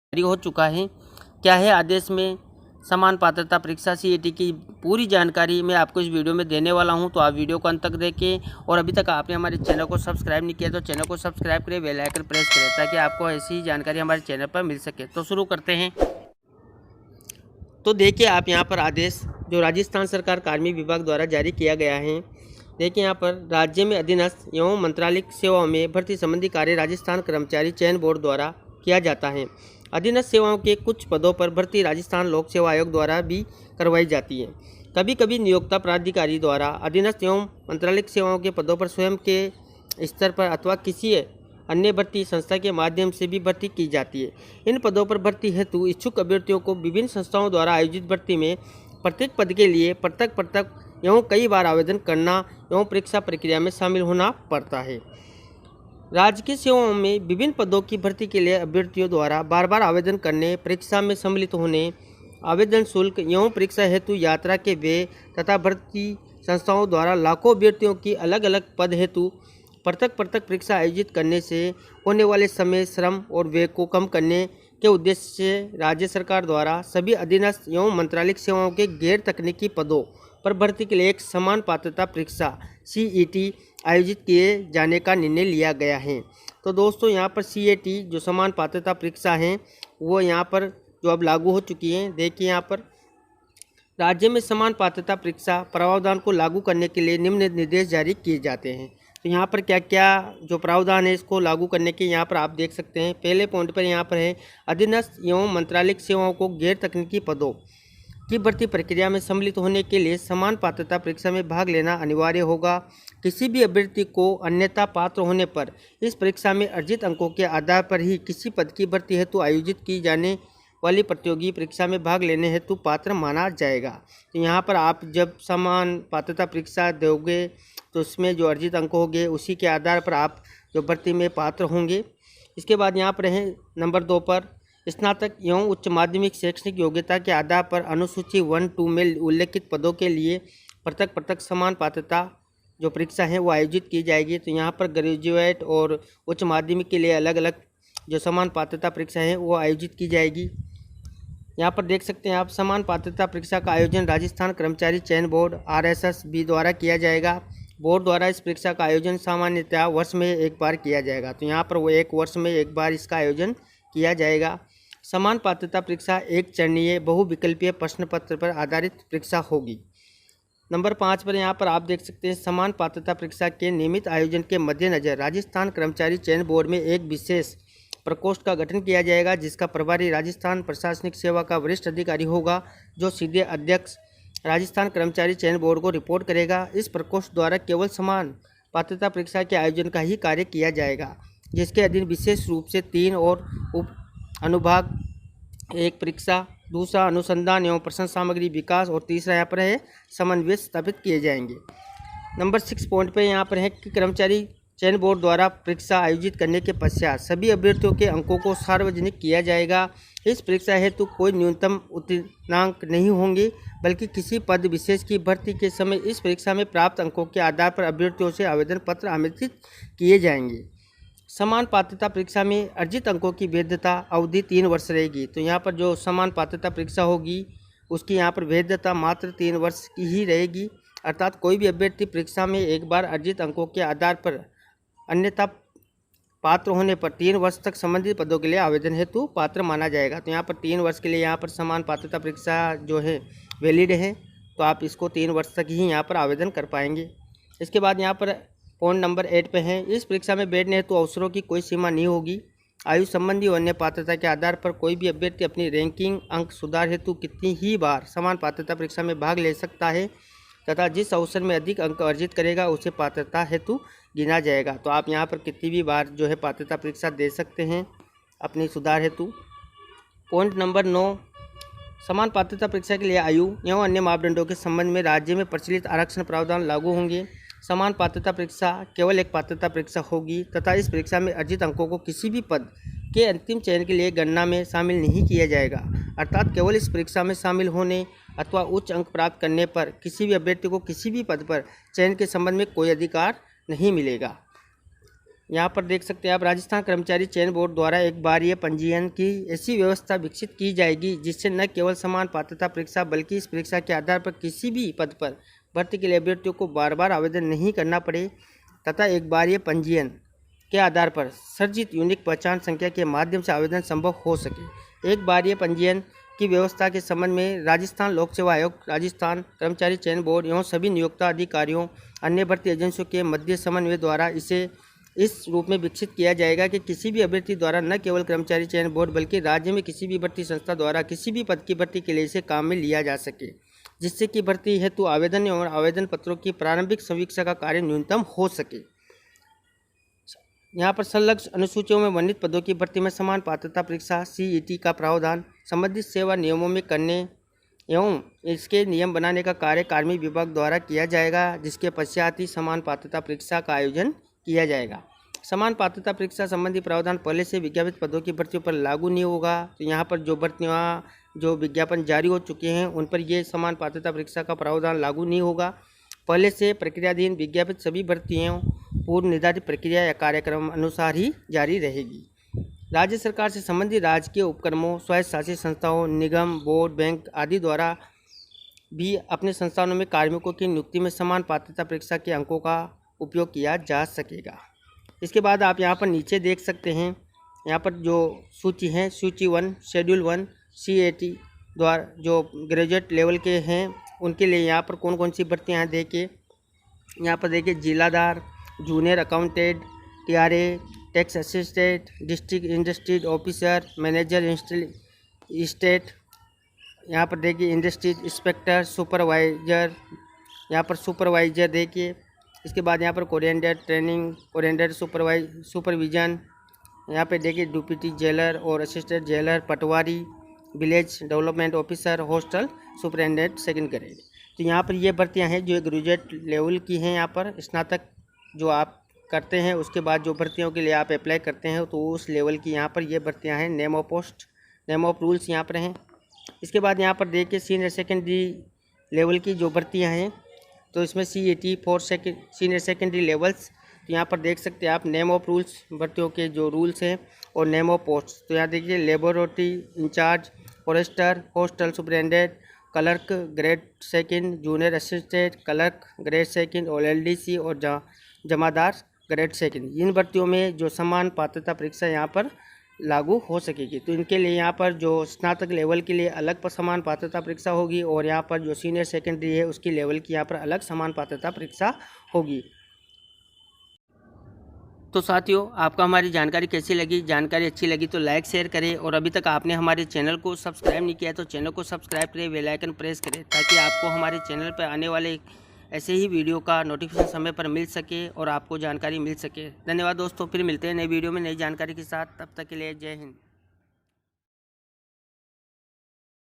जारी हो चुका है। क्या है आदेश में समान पात्रता परीक्षा सीईटी की पूरी जानकारी मैं आपको इस वीडियो में देने वाला हूं, तो आप वीडियो को अंत तक देखें। और अभी तक आपने हमारे चैनल को सब्सक्राइब नहीं किया तो चैनल को सब्सक्राइब करें, बेल आइकन प्रेस करें ताकि आपको ऐसी ही जानकारी हमारे चैनल पर मिल सके। तो शुरू करते हैं। तो देखिए आप यहाँ पर आदेश जो राजस्थान सरकार कार्मिक विभाग द्वारा जारी किया गया है। देखिए यहाँ पर राज्य में अधीनस्थ एवं मंत्रालयिक सेवाओं में भर्ती संबंधी कार्य राजस्थान कर्मचारी चयन बोर्ड द्वारा किया जाता है। अधीनस्थ सेवाओं के कुछ पदों पर भर्ती राजस्थान लोक सेवा आयोग द्वारा भी करवाई जाती है। कभी कभी नियोक्ता प्राधिकारी द्वारा अधीनस्थ एवं मंत्रालयिक सेवाओं के पदों पर स्वयं के स्तर पर अथवा किसी अन्य भर्ती संस्था के माध्यम से भी भर्ती की जाती है। इन पदों पर भर्ती हेतु इच्छुक अभ्यर्थियों को विभिन्न संस्थाओं द्वारा आयोजित भर्ती में प्रत्येक पद के लिए पृथक पृथक एवं कई बार आवेदन करना एवं परीक्षा प्रक्रिया में शामिल होना पड़ता है। राजकीय सेवाओं में विभिन्न पदों की भर्ती के लिए अभ्यर्थियों द्वारा बार बार आवेदन करने, परीक्षा में सम्मिलित होने, आवेदन शुल्क एवं परीक्षा हेतु यात्रा के व्यय तथा भर्ती संस्थाओं द्वारा लाखों अभ्यर्थियों की अलग अलग पद हेतु पृथक पृथक परीक्षा आयोजित करने से होने वाले समय, श्रम और व्यय को कम करने के उद्देश्य से राज्य सरकार द्वारा सभी अधीनस्थ एवं मंत्रालयिक सेवाओं के गैर तकनीकी पदों पर भर्ती के लिए एक समान पात्रता परीक्षा सीईटी आयोजित किए जाने का निर्णय लिया गया है। तो दोस्तों यहाँ पर सीईटी जो समान पात्रता परीक्षा है वो यहाँ पर जो अब लागू हो चुकी है। देखिए यहाँ पर राज्य में समान पात्रता परीक्षा प्रावधान को लागू करने के लिए निम्न निर्देश जारी किए जाते हैं। तो यहाँ पर क्या क्या जो प्रावधान है इसको लागू करने के यहाँ पर आप देख सकते हैं। पहले पॉइंट पर यहाँ पर है अधीनस्थ एवं मंत्रालयिक सेवाओं को गैर तकनीकी पदों की भर्ती प्रक्रिया में सम्मिलित होने के लिए समान पात्रता परीक्षा में भाग लेना अनिवार्य होगा। किसी भी अभ्यर्थी को अन्यथा पात्र होने पर इस परीक्षा में अर्जित अंकों के आधार पर ही किसी पद की भर्ती हेतु आयोजित की जाने वाली प्रतियोगी परीक्षा में भाग लेने हेतु पात्र माना जाएगा। तो यहाँ पर आप जब समान पात्रता परीक्षा दोगे तो उसमें जो अर्जित अंक होंगे उसी के आधार पर आप जो भर्ती में पात्र होंगे। इसके बाद यहाँ पर है नंबर 2 पर स्नातक एवं उच्च माध्यमिक शैक्षणिक योग्यता के आधार पर अनुसूची 1-2 में उल्लेखित पदों के लिए पृथक पृथक समान पात्रता जो परीक्षा है वो आयोजित की जाएगी। तो यहाँ पर ग्रेजुएट और उच्च माध्यमिक के लिए अलग अलग जो समान पात्रता परीक्षा है वो आयोजित की जाएगी। यहाँ पर देख सकते हैं आप समान पात्रता परीक्षा का आयोजन राजस्थान कर्मचारी चयन बोर्ड RSSB द्वारा किया जाएगा। बोर्ड द्वारा इस परीक्षा का आयोजन सामान्यतः वर्ष में एक बार किया जाएगा। तो यहाँ पर वो एक वर्ष में एक बार इसका आयोजन किया जाएगा। समान पात्रता परीक्षा एक चरणीय बहुविकल्पीय प्रश्न पत्र पर आधारित परीक्षा होगी। नंबर 5 पर यहाँ पर आप देख सकते हैं समान पात्रता परीक्षा के नियमित आयोजन के मद्देनजर राजस्थान कर्मचारी चयन बोर्ड में एक विशेष प्रकोष्ठ का गठन किया जाएगा जिसका प्रभारी राजस्थान प्रशासनिक सेवा का वरिष्ठ अधिकारी होगा जो सीधे अध्यक्ष राजस्थान कर्मचारी चयन बोर्ड को रिपोर्ट करेगा। इस प्रकोष्ठ द्वारा केवल समान पात्रता परीक्षा के आयोजन का ही कार्य किया जाएगा जिसके अधीन विशेष रूप से 3 और उप अनुभाग, एक परीक्षा, दूसरा अनुसंधान एवं प्रश्न सामग्री विकास और तीसरा यहाँ पर है समन्वय स्थापित किए जाएंगे। नंबर 6 पॉइंट पे यहाँ पर है कि कर्मचारी चयन बोर्ड द्वारा परीक्षा आयोजित करने के पश्चात सभी अभ्यर्थियों के अंकों को सार्वजनिक किया जाएगा। इस परीक्षा हेतु कोई न्यूनतम उत्तीर्णांक नहीं होंगे बल्कि किसी पद विशेष की भर्ती के समय इस परीक्षा में प्राप्त अंकों के आधार पर अभ्यर्थियों से आवेदन पत्र आमंत्रित किए जाएंगे। समान पात्रता परीक्षा में अर्जित अंकों की वैधता अवधि 3 वर्ष रहेगी। तो यहाँ पर जो समान पात्रता परीक्षा होगी उसकी यहाँ पर वैधता मात्र 3 वर्ष की ही रहेगी, अर्थात कोई भी अभ्यर्थी परीक्षा में एक बार अर्जित अंकों के आधार पर अन्यथा पात्र होने पर 3 वर्ष तक संबंधित पदों के लिए आवेदन हेतु पात्र माना जाएगा। तो यहाँ पर 3 वर्ष के लिए यहाँ पर समान पात्रता परीक्षा जो है वैलिड है, तो आप इसको 3 वर्ष तक ही यहाँ पर आवेदन कर पाएंगे। इसके बाद यहाँ पर पॉइंट नंबर 8 पे है इस परीक्षा में बैठने हेतु अवसरों की कोई सीमा नहीं होगी। आयु संबंधी और अन्य पात्रता के आधार पर कोई भी अभ्यर्थी अपनी रैंकिंग अंक सुधार हेतु कितनी ही बार समान पात्रता परीक्षा में भाग ले सकता है तथा जिस अवसर में अधिक अंक अर्जित करेगा उसे पात्रता हेतु गिना जाएगा। तो आप यहाँ पर कितनी भी बार जो है पात्रता परीक्षा दे सकते हैं अपनी सुधार हेतु। पॉइंट नंबर 9 समान पात्रता परीक्षा के लिए आयु एवं अन्य मापदंडों के संबंध में राज्य में प्रचलित आरक्षण प्रावधान लागू होंगे। समान पात्रता परीक्षा केवल एक पात्रता परीक्षा होगी तथा इस परीक्षा में अर्जित अंकों को किसी भी पद के अंतिम चयन के लिए गणना में शामिल नहीं किया जाएगा, अर्थात केवल इस परीक्षा में शामिल होने अथवा उच्च अंक प्राप्त करने पर किसी भी अभ्यर्थी को किसी भी पद पर चयन के संबंध में कोई अधिकार नहीं मिलेगा। यहाँ पर देख सकते हैं आप, राजस्थान कर्मचारी चयन बोर्ड द्वारा एक बारीय पंजीयन की ऐसी व्यवस्था विकसित की जाएगी जिससे न केवल समान पात्रता परीक्षा बल्कि इस परीक्षा के आधार पर किसी भी पद पर भर्ती के लिए अभ्यर्थियों को बार बार आवेदन नहीं करना पड़े तथा एक बारीय पंजीयन के आधार पर सर्जित यूनिक पहचान संख्या के माध्यम से आवेदन संभव हो सके। एक बारीय पंजीयन की व्यवस्था के संबंध में राजस्थान लोक सेवा आयोग, राजस्थान कर्मचारी चयन बोर्ड एवं सभी नियोक्ता अधिकारियों अन्य भर्ती एजेंसियों के मध्य समन्वय द्वारा इसे इस रूप में विकसित किया जाएगा कि किसी भी अभ्यर्थी द्वारा न केवल कर्मचारी चयन बोर्ड बल्कि राज्य में किसी भी भर्ती संस्था द्वारा किसी भी पद की भर्ती के लिए इसे काम में लिया जा सके, जिससे कि भर्ती हेतु आवेदन और आवेदन पत्रों की प्रारंभिक समीक्षा का कार्य न्यूनतम हो सके। यहाँ पर संलग्न अनुसूचियों में वर्णित पदों की भर्ती में समान पात्रता परीक्षा CET का प्रावधान संबंधित सेवा नियमों में करने एवं इसके नियम बनाने का कार्य कार्मिक विभाग द्वारा किया जाएगा, जिसके पश्चात ही समान पात्रता परीक्षा का आयोजन किया जाएगा। समान पात्रता परीक्षा संबंधी प्रावधान पहले से विज्ञापित पदों की भर्तियों पर लागू नहीं होगा। तो यहाँ पर जो भर्तियाँ जो विज्ञापन जारी हो चुके हैं उन पर ये समान पात्रता परीक्षा का प्रावधान लागू नहीं होगा। पहले से प्रक्रियाधीन विज्ञापित सभी भर्तियों पूर्व निर्धारित प्रक्रिया या कार्यक्रम अनुसार ही जारी रहेगी। राज्य सरकार से संबंधित राजकीय उपक्रमों, स्वायत्त शासित संस्थाओं, निगम, बोर्ड, बैंक आदि द्वारा भी अपने संस्थानों में कार्मिकों की नियुक्ति में समान पात्रता परीक्षा के अंकों का उपयोग किया जा सकेगा। इसके बाद आप यहाँ पर नीचे देख सकते हैं, यहाँ पर जो सूची है, सूची 1 शेड्यूल 1 CET द्वारा जो ग्रेजुएट लेवल के हैं उनके लिए यहाँ पर कौन कौन सी भर्तियाँ हैं देखिए। यहाँ पर देखिए जिलादार, junior accountant, TRA, tax assistant, district industry officer, manager state, यहाँ पर देखिए इंडस्ट्री इंस्पेक्टर, सुपरवाइजर, यहाँ पर सुपरवाइजर देखिए। इसके बाद यहाँ पर कोरिएंडर ट्रेनिंग, कोरिएंडर सुपरविजन, यहाँ पे देखिए डिप्टी जेलर और assistant jailer, patwari, village development officer, hostel superintendent second grade. तो यहाँ पर ये भर्तियाँ हैं जो ग्रेजुएट लेवल की हैं। यहाँ पर स्नातक जो आप करते हैं उसके बाद जो भर्तियों के लिए आप अप्लाई करते हैं तो उस लेवल की यहाँ पर ये भर्तियाँ हैं। Name of post, name of rules यहाँ पर हैं। इसके बाद यहाँ पर देखिए सीनियर सेकेंडरी लेवल की जो भर्तियाँ हैं तो इसमें CET for senior secondary levels. तो यहाँ पर देख सकते हैं आप नेम ऑफ रूल्स, भर्तियों के जो रूल्स हैं और नेम ऑफ पोस्ट। तो यहाँ देखिए laboratory incharge, forester, hostel superintendent, clerk grade second, junior assistant clerk grade second और LDC और जमादार ग्रेड सेकंड। इन भर्तियों में जो समान पात्रता परीक्षा यहाँ पर लागू हो सकेगी। तो इनके लिए यहाँ पर जो स्नातक लेवल के लिए अलग पर समान पात्रता परीक्षा होगी और यहाँ पर जो सीनियर सेकेंडरी है उसकी लेवल की यहाँ पर अलग समान पात्रता परीक्षा होगी। तो साथियों, आपको हमारी जानकारी कैसी लगी? जानकारी अच्छी लगी तो लाइक शेयर करें और अभी तक आपने हमारे चैनल को सब्सक्राइब नहीं किया तो चैनल को सब्सक्राइब करें, बेल आइकन प्रेस करें ताकि आपको हमारे चैनल पर आने वाले ऐसे ही वीडियो का नोटिफिकेशन समय पर मिल सके और आपको जानकारी मिल सके। धन्यवाद दोस्तों, फिर मिलते हैं नई वीडियो में नई जानकारी के साथ। तब तक के लिए जय हिंद।